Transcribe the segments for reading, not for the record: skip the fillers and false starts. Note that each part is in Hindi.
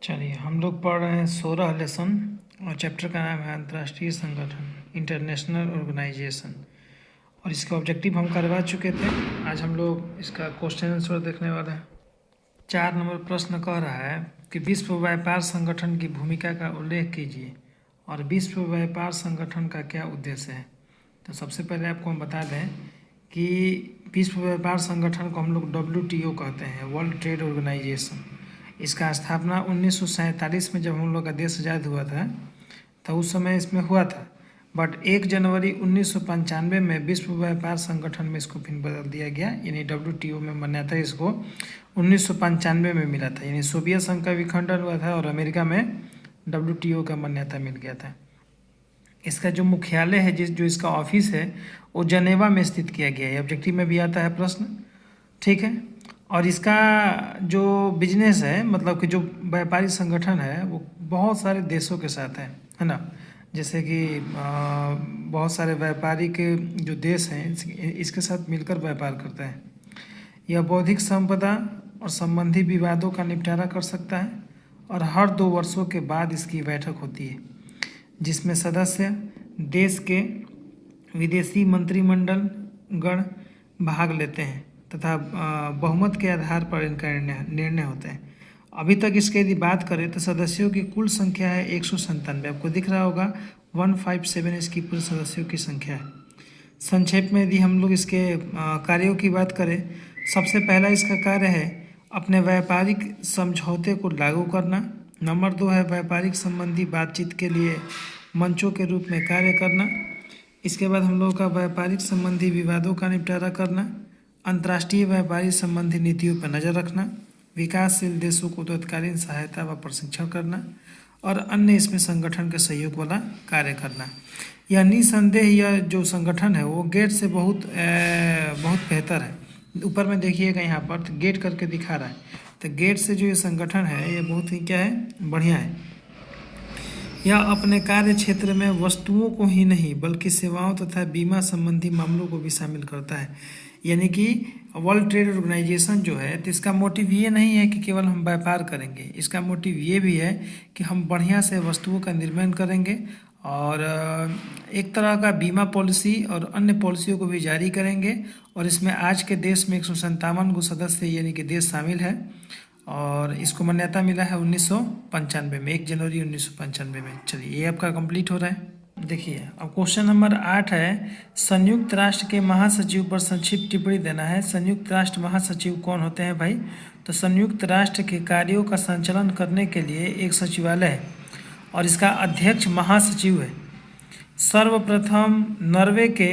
चलिए हम लोग पढ़ रहे हैं 16 लेसन और चैप्टर का नाम है अंतर्राष्ट्रीय संगठन इंटरनेशनल ऑर्गेनाइजेशन। और इसके ऑब्जेक्टिव हम करवा चुके थे। आज हम लोग इसका क्वेश्चन आंसर देखने वाले हैं। 4 नंबर प्रश्न कह रहा है कि विश्व व्यापार संगठन की भूमिका का उल्लेख कीजिए और विश्व व्यापार संगठन का क्या उद्देश्य है। तो सबसे पहले आपको हम बता दें कि विश्व व्यापार संगठन को हम लोग WTO कहते हैं, वर्ल्ड ट्रेड ऑर्गेनाइजेशन। इसका स्थापना 1947 में जब हम लोग का देश आज़ाद हुआ था तो उस समय इसमें हुआ था, बट 1 जनवरी 1995 में विश्व व्यापार संगठन में इसको फिर बदल दिया गया, यानी WTO में मान्यता इसको 1995 में मिला था। यानी सोवियत संघ का विखंडन हुआ था और अमेरिका में WTO का मान्यता मिल गया था। इसका जो मुख्यालय है, जो इसका ऑफिस है, वो जनेवा में स्थित किया गया है। ऑब्जेक्टिव में भी आता है प्रश्न, ठीक है। और इसका जो बिजनेस है, मतलब कि जो व्यापारिक संगठन है, वो बहुत सारे देशों के साथ है ना। जैसे कि बहुत सारे व्यापारिक जो देश हैं इसके साथ मिलकर व्यापार करते हैं। यह बौद्धिक संपदा और संबंधी विवादों का निपटारा कर सकता है और हर 2 वर्षों के बाद इसकी बैठक होती है, जिसमें सदस्य देश के विदेशी मंत्रिमंडल गण भाग लेते हैं तथा बहुमत के आधार पर इनका निर्णय होते हैं। अभी तक इसके यदि बात करें तो सदस्यों की कुल संख्या है 197। आपको दिख रहा होगा 157 इसकी कुल सदस्यों की संख्या है। संक्षेप में यदि हम लोग इसके कार्यों की बात करें, सबसे पहला इसका कार्य है अपने व्यापारिक समझौते को लागू करना। नंबर 2 है व्यापारिक संबंधी बातचीत के लिए मंचों के रूप में कार्य करना। इसके बाद हम लोगों का व्यापारिक संबंधी विवादों का निपटारा करना, अंतर्राष्ट्रीय व्यापारिक संबंधी नीतियों पर नज़र रखना, विकासशील देशों को तत्कालीन सहायता व प्रशिक्षण करना और अन्य इसमें संगठन के सहयोग वाला कार्य करना। यह निसंदेह यह जो संगठन है वो गेट से बहुत बेहतर है। ऊपर में देखिएगा यहाँ पर तो गेट करके दिखा रहा है, तो गेट से जो ये संगठन है ये बहुत ही क्या है, बढ़िया है। यह अपने कार्य क्षेत्र में वस्तुओं को ही नहीं बल्कि सेवाओं तथा बीमा संबंधी मामलों को भी शामिल करता है। यानी कि वर्ल्ड ट्रेड ऑर्गेनाइजेशन जो है, तो इसका मोटिव ये नहीं है कि केवल हम व्यापार करेंगे, इसका मोटिव ये भी है कि हम बढ़िया से वस्तुओं का निर्माण करेंगे और एक तरह का बीमा पॉलिसी और अन्य पॉलिसियों को भी जारी करेंगे। और इसमें आज के देश में 157 को सदस्य यानी कि देश शामिल है और इसको मान्यता मिला है 1995 में, 1 जनवरी 1995 में। चलिए ये आपका कंप्लीट हो रहा है। देखिए अब क्वेश्चन नंबर 8 है, संयुक्त राष्ट्र के महासचिव पर संक्षिप्त टिप्पणी देना है। संयुक्त राष्ट्र महासचिव कौन होते हैं भाई? तो संयुक्त राष्ट्र के कार्यों का संचालन करने के लिए एक सचिवालय है और इसका अध्यक्ष महासचिव है। सर्वप्रथम नॉर्वे के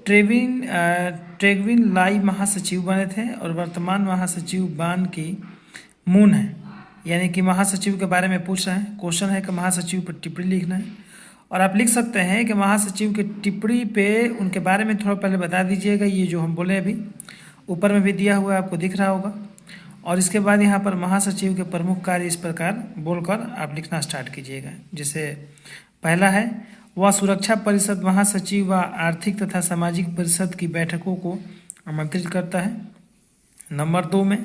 ट्रेगविन लाई महासचिव बने थे और वर्तमान महासचिव बान की मून है। यानी कि महासचिव के बारे में पूछ रहे हैं, क्वेश्चन है कि महासचिव पर टिप्पणी लिखना है। और आप लिख सकते हैं कि महासचिव की टिप्पणी पे उनके बारे में थोड़ा पहले बता दीजिएगा, ये जो हम बोले अभी ऊपर में भी दिया हुआ है, आपको दिख रहा होगा। और इसके बाद यहाँ पर महासचिव के प्रमुख कार्य इस प्रकार बोलकर आप लिखना स्टार्ट कीजिएगा। जैसे पहला है, वह सुरक्षा परिषद महासचिव व आर्थिक तथा सामाजिक परिषद की बैठकों को आमंत्रित करता है। नंबर 2 में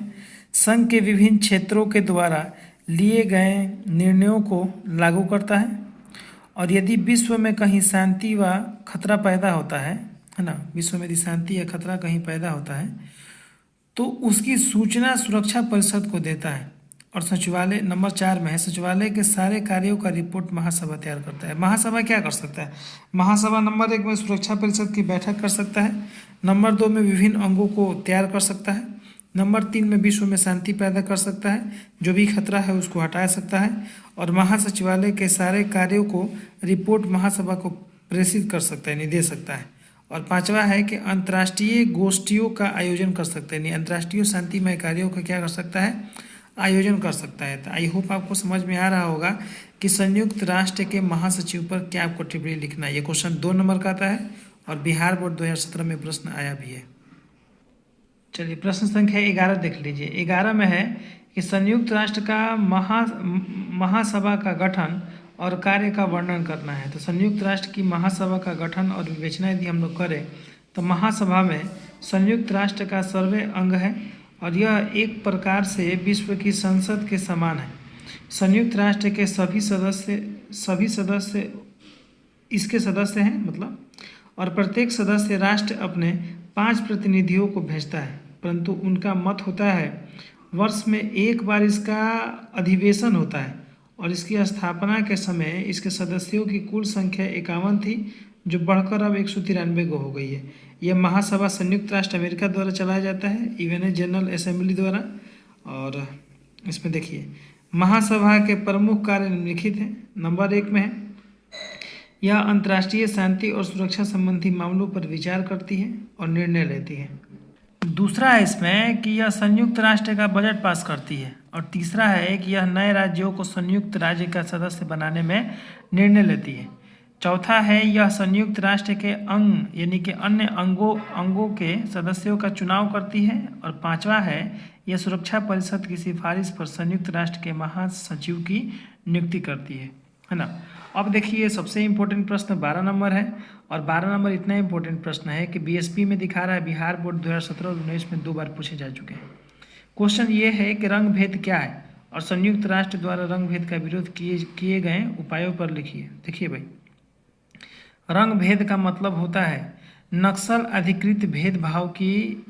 संघ के विभिन्न क्षेत्रों के द्वारा लिए गए निर्णयों को लागू करता है। और यदि विश्व में कहीं शांति व खतरा पैदा होता है ना, विश्व में यदि शांति या खतरा कहीं पैदा होता है तो उसकी सूचना सुरक्षा परिषद को देता है। और सचिवालय नंबर 4 में है, सचिवालय के सारे कार्यों का रिपोर्ट महासभा तैयार करता है। महासभा क्या कर सकता है? महासभा नंबर 1 में सुरक्षा परिषद की बैठक कर सकता है, नंबर 2 में विभिन्न अंगों को तैयार कर सकता है, नंबर 3 में विश्व में शांति पैदा कर सकता है, जो भी खतरा है उसको हटा सकता है, और महासचिवालय के सारे कार्यों को रिपोर्ट महासभा को प्रेषित कर सकता है, नहीं दे सकता है। और 5वां है कि अंतर्राष्ट्रीय गोष्ठियों का आयोजन कर सकता है, नहीं अंतर्राष्ट्रीय शांतिमय कार्यों का क्या कर सकता है, आयोजन कर सकता है। तो आई होप आपको समझ में आ रहा होगा कि संयुक्त राष्ट्र के महासचिव पर क्या आपको टिप्पणी लिखना है। ये क्वेश्चन 2 नंबर का आता है और बिहार बोर्ड 2017 में प्रश्न आया भी है। चलिए प्रश्न संख्या 11 देख लीजिए। 11 में है कि संयुक्त राष्ट्र का महासभा का गठन और कार्य का वर्णन करना है। तो संयुक्त राष्ट्र की महासभा का गठन और विवेचना यदि हम लोग करें तो महासभा में संयुक्त राष्ट्र का सर्वे अंग है और यह एक प्रकार से विश्व की संसद के समान है। संयुक्त राष्ट्र के सभी सदस्य इसके सदस्य हैं मतलब, और प्रत्येक सदस्य राष्ट्र अपने 5 प्रतिनिधियों को भेजता है, परंतु उनका मत होता है वर्ष में एक बार इसका अधिवेशन होता है, और इसकी स्थापना के समय इसके सदस्यों की कुल संख्या 51 थी, जो बढ़कर अब 193 को हो गई है। यह महासभा संयुक्त राष्ट्र अमेरिका द्वारा चलाया जाता है, यूएन जनरल असेंबली द्वारा। और इसमें देखिए महासभा के प्रमुख कार्य निम्नलिखित हैं। नंबर 1 में है, यह अंतर्राष्ट्रीय शांति और सुरक्षा संबंधी मामलों पर विचार करती है और निर्णय लेती है। दूसरा है इसमें कि यह संयुक्त राष्ट्र का बजट पास करती है, और तीसरा है कि यह नए राज्यों को संयुक्त राज्य का सदस्य बनाने में निर्णय लेती है। चौथा है, यह संयुक्त राष्ट्र के अंग यानी कि अन्य अंगों के सदस्यों का चुनाव करती है। और पांचवा है, यह सुरक्षा परिषद की सिफारिश पर संयुक्त राष्ट्र के महासचिव की नियुक्ति करती है ना। अब देखिए सबसे इम्पोर्टेंट प्रश्न 12 नंबर है, और 12 नंबर इतना इम्पोर्टेंट प्रश्न है कि बीएसपी में दिखा रहा है, बिहार बोर्ड 2017 और 19 में 2 बार पूछे जा चुके हैं। क्वेश्चन ये है कि रंग भेद क्या है, और संयुक्त राष्ट्र द्वारा रंग भेद का विरोध किए गए उपायों पर लिखिए। देखिए भाई, रंग भेद का मतलब होता है नक्सल अधिकृत भेदभाव की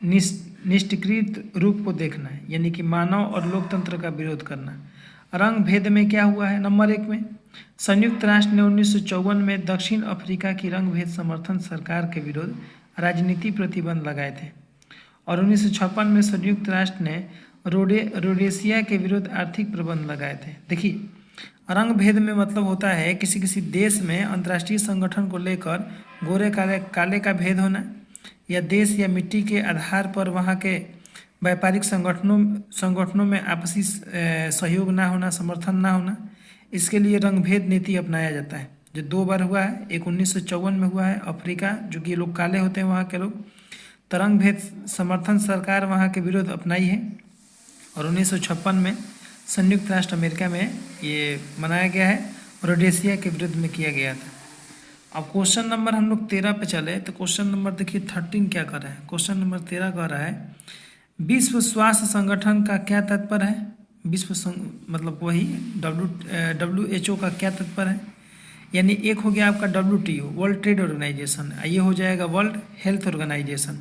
निष्क्रिय रूप को देखना है, यानी कि मानव और लोकतंत्र का विरोध करना। रंग भेद में क्या हुआ है, नंबर 1 में संयुक्त राष्ट्र ने 1954 में दक्षिण अफ्रीका की रंग भेद समर्थन सरकार के विरुद्ध राजनीति प्रतिबंध लगाए थे, और 1956 में संयुक्त राष्ट्र ने रोडेशिया के विरुद्ध आर्थिक प्रतिबंध लगाए थे। देखिए रंग भेद में मतलब होता है किसी देश में अंतर्राष्ट्रीय संगठन को लेकर गोरे काले का भेद होना, या देश या मिट्टी के आधार पर वहाँ के व्यापारिक संगठनों में आपसी सहयोग ना होना, समर्थन ना होना। इसके लिए रंग भेद नीति अपनाया जाता है, जो 2 बार हुआ है। एक 1954 में हुआ है, अफ्रीका जो कि लोग काले होते हैं वहाँ के लोग, तो रंग भेद समर्थन सरकार वहाँ के विरुद्ध अपनाई है, और 1956 में संयुक्त राष्ट्र अमेरिका में ये मनाया गया है, रोडेशिया के विरुद्ध में किया गया था। अब क्वेश्चन नंबर हम लोग 13 पे चले, तो क्वेश्चन नंबर देखिए 13 क्या कर रहा है। क्वेश्चन नंबर 13 कह रहा है विश्व स्वास्थ्य संगठन का क्या तात्पर्य है। मतलब वही WHO का क्या तात्पर्य है, यानी एक हो गया आपका WTO वर्ल्ड ट्रेड ऑर्गेनाइजेशन, ये हो जाएगा वर्ल्ड हेल्थ ऑर्गेनाइजेशन।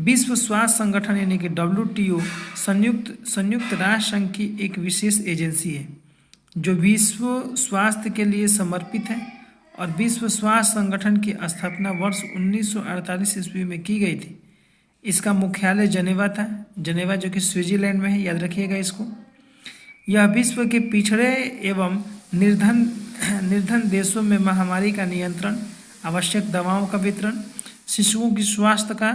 विश्व स्वास्थ्य संगठन यानी कि WTO संयुक्त राष्ट्र संघ की एक विशेष एजेंसी है जो विश्व स्वास्थ्य के लिए समर्पित है, और विश्व स्वास्थ्य संगठन की स्थापना वर्ष 1948 ईस्वी में की गई थी। इसका मुख्यालय जनेवा था, जनेवा जो कि स्विट्जरलैंड में है, याद रखिएगा इसको। यह विश्व के पिछड़े एवं निर्धन देशों में महामारी का नियंत्रण, आवश्यक दवाओं का वितरण, शिशुओं की स्वास्थ्य का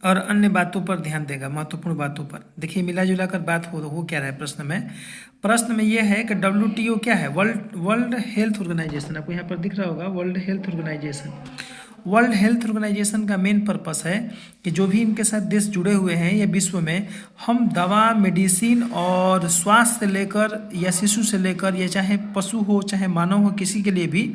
और अन्य बातों पर ध्यान देगा, महत्वपूर्ण बातों पर। देखिए मिला जुला कर बात हो क्या रहा है प्रश्न में यह है कि WTO क्या है, वर्ल्ड हेल्थ ऑर्गेनाइजेशन। आपको यहाँ पर दिख रहा होगा World Health Organization. World Health Organization का मेन पर्पस है कि जो भी इनके साथ देश जुड़े हुए हैं या विश्व में, हम दवा, मेडिसिन और स्वास्थ्य से लेकर या शिशु से लेकर या चाहे पशु हो चाहे मानव हो, किसी के लिए भी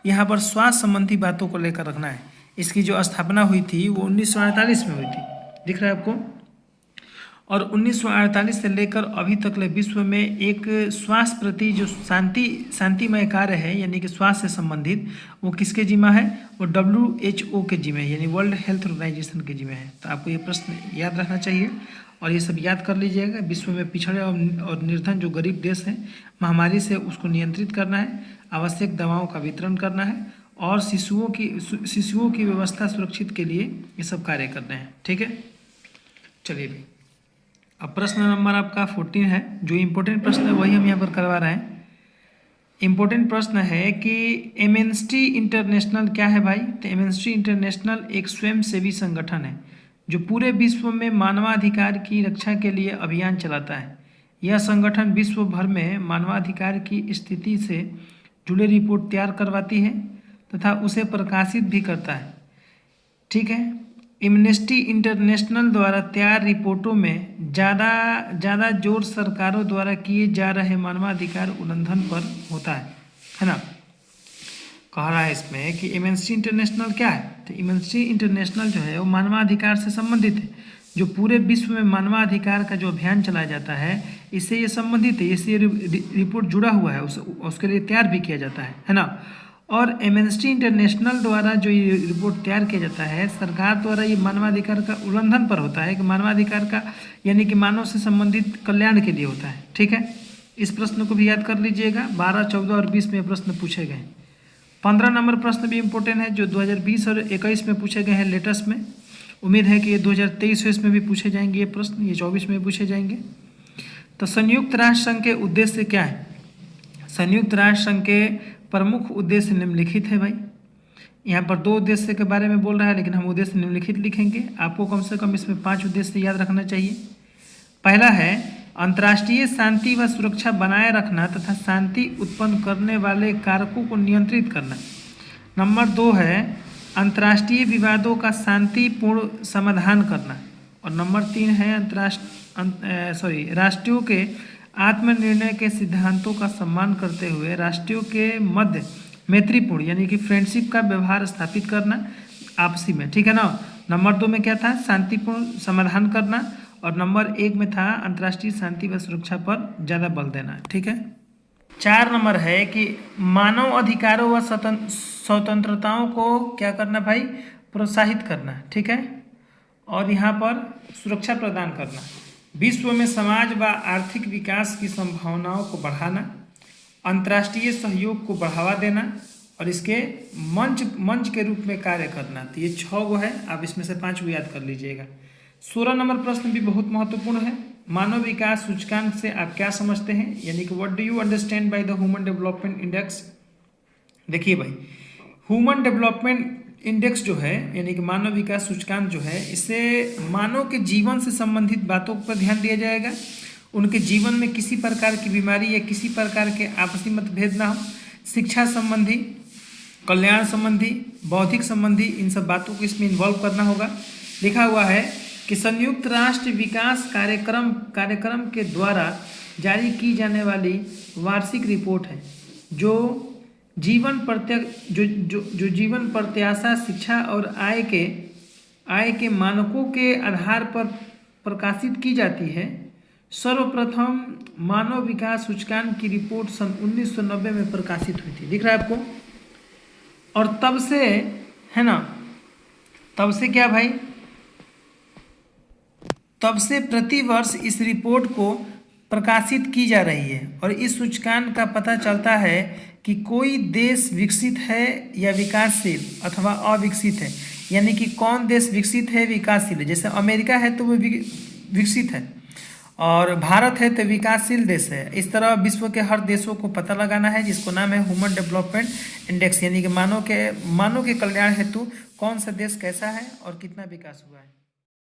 यहाँ पर स्वास्थ्य संबंधी बातों को लेकर रखना है। इसकी जो स्थापना हुई थी वो 1948 में हुई थी, दिख रहा है आपको। और 1948 से लेकर अभी तक विश्व में एक स्वास्थ्य प्रति जो शांतिमय कार्य है, यानी कि स्वास्थ्य से संबंधित, वो किसके जिम्मा है, वो WHO के जिम्मे है, यानी वर्ल्ड हेल्थ ऑर्गेनाइजेशन के जिम्मे है। तो आपको ये प्रश्न याद रखना चाहिए और ये सब याद कर लीजिएगा। विश्व में पिछड़े और निर्धन जो गरीब देश हैं, महामारी से उसको नियंत्रित करना है, आवश्यक दवाओं का वितरण करना है, और शिशुओं की व्यवस्था सुरक्षित के लिए ये सब कार्य करने हैं। ठीक है, चलिए भाई अब प्रश्न नंबर आपका 14 है। जो इम्पोर्टेंट प्रश्न है वही हम यहाँ पर करवा रहे हैं। इम्पोर्टेंट प्रश्न है कि एमनेस्टी इंटरनेशनल क्या है भाई। तो एमनेस्टी इंटरनेशनल एक स्वयंसेवी संगठन है जो पूरे विश्व में मानवाधिकार की रक्षा के लिए अभियान चलाता है। यह संगठन विश्व भर में मानवाधिकार की स्थिति से जुड़े रिपोर्ट तैयार करवाती है तथा उसे प्रकाशित भी करता है। ठीक है, एमनेस्टी इंटरनेशनल द्वारा तैयार रिपोर्टों में ज़्यादा जोर सरकारों द्वारा किए जा रहे मानवाधिकार उल्लंघन पर होता है ना। कह रहा है इसमें कि एमनेस्टी इंटरनेशनल क्या है। तो एमनेस्टी इंटरनेशनल जो है वो मानवाधिकार से संबंधित है, जो पूरे विश्व में मानवाधिकार का जो अभियान चलाया जाता है, इससे ये संबंधित है, इससे रिपोर्ट जुड़ा हुआ है, उसके लिए तैयार भी किया जाता है ना। और एमनेस्टी इंटरनेशनल द्वारा जो ये रिपोर्ट तैयार किया जाता है, सरकार द्वारा ये मानवाधिकार का उल्लंघन पर होता है कि मानवाधिकार का यानी कि मानव से संबंधित कल्याण के लिए होता है। ठीक है, इस प्रश्न को भी याद कर लीजिएगा। 12, 14 और 20 में प्रश्न पूछे गए। 15 नंबर प्रश्न भी इम्पोर्टेंट है, जो 2020 और 21 में पूछे गए हैं लेटेस्ट में। उम्मीद है कि ये 2023 में भी पूछे जाएंगे ये प्रश्न, ये 24 में पूछे जाएंगे। तो संयुक्त राष्ट्र संघ के उद्देश्य क्या है? संयुक्त राष्ट्र संघ के प्रमुख उद्देश्य निम्नलिखित है भाई। यहाँ पर 2 उद्देश्य के बारे में बोल रहा है, लेकिन हम उद्देश्य निम्नलिखित लिखेंगे। आपको कम से कम इसमें 5 उद्देश्य याद रखना चाहिए। पहला है अंतर्राष्ट्रीय शांति व सुरक्षा बनाए रखना तथा शांति उत्पन्न करने वाले कारकों को नियंत्रित करना। नंबर 2 है अंतर्राष्ट्रीय विवादों का शांतिपूर्ण समाधान करना। और नंबर 3 है राष्ट्रों के आत्मनिर्णय के सिद्धांतों का सम्मान करते हुए राष्ट्रों के मध्य मैत्रीपूर्ण यानी कि फ्रेंडशिप का व्यवहार स्थापित करना आपसी में। ठीक है ना। नंबर 2 में क्या था? शांतिपूर्ण समाधान करना। और नंबर 1 में था अंतर्राष्ट्रीय शांति व सुरक्षा पर ज़्यादा बल देना। ठीक है। 4 नंबर है कि मानव अधिकारों व स्वतंत्रताओं को क्या करना भाई? प्रोत्साहित करना। ठीक है। और यहाँ पर सुरक्षा प्रदान करना, विश्व में समाज व आर्थिक विकास की संभावनाओं को बढ़ाना, अंतर्राष्ट्रीय सहयोग को बढ़ावा देना और इसके मंच के रूप में कार्य करना। तो ये 6 गो है, आप इसमें से 5 को याद कर लीजिएगा। 16 नंबर प्रश्न भी बहुत महत्वपूर्ण है। मानव विकास सूचकांक से आप क्या समझते हैं, यानी कि what do you understand by the human development index. देखिए भाई, ह्यूमन डेवलपमेंट इंडेक्स जो है यानी कि मानव विकास सूचकांक जो है, इससे मानव के जीवन से संबंधित बातों पर ध्यान दिया जाएगा। उनके जीवन में किसी प्रकार की बीमारी या किसी प्रकार के आपसी मतभेद ना हो, शिक्षा संबंधी, कल्याण संबंधी, बौद्धिक संबंधी, इन सब बातों को इसमें इन्वॉल्व करना होगा। लिखा हुआ है कि संयुक्त राष्ट्र विकास कार्यक्रम के द्वारा जारी की जाने वाली वार्षिक रिपोर्ट है जो जीवन प्रत्याशा, शिक्षा और आय के मानकों के आधार पर प्रकाशित की जाती है। सर्वप्रथम मानव विकास सूचकांक की रिपोर्ट सन 1990 में प्रकाशित हुई थी। दिख रहा है आपको? और तब से है ना, तब से क्या भाई, तब से प्रतिवर्ष इस रिपोर्ट को प्रकाशित की जा रही है। और इस सूचकांक का पता चलता है कि कोई देश विकसित है या विकासशील अथवा अविकसित है, यानी कि कौन देश विकसित है, विकासशील है। जैसे अमेरिका है तो वो विकसित है और भारत है तो विकासशील देश है। इस तरह विश्व के हर देशों को पता लगाना है, जिसको नाम है ह्यूमन डेवलपमेंट इंडेक्स, यानी कि मानव के कल्याण हेतु कौन सा देश कैसा है और कितना विकास हुआ है।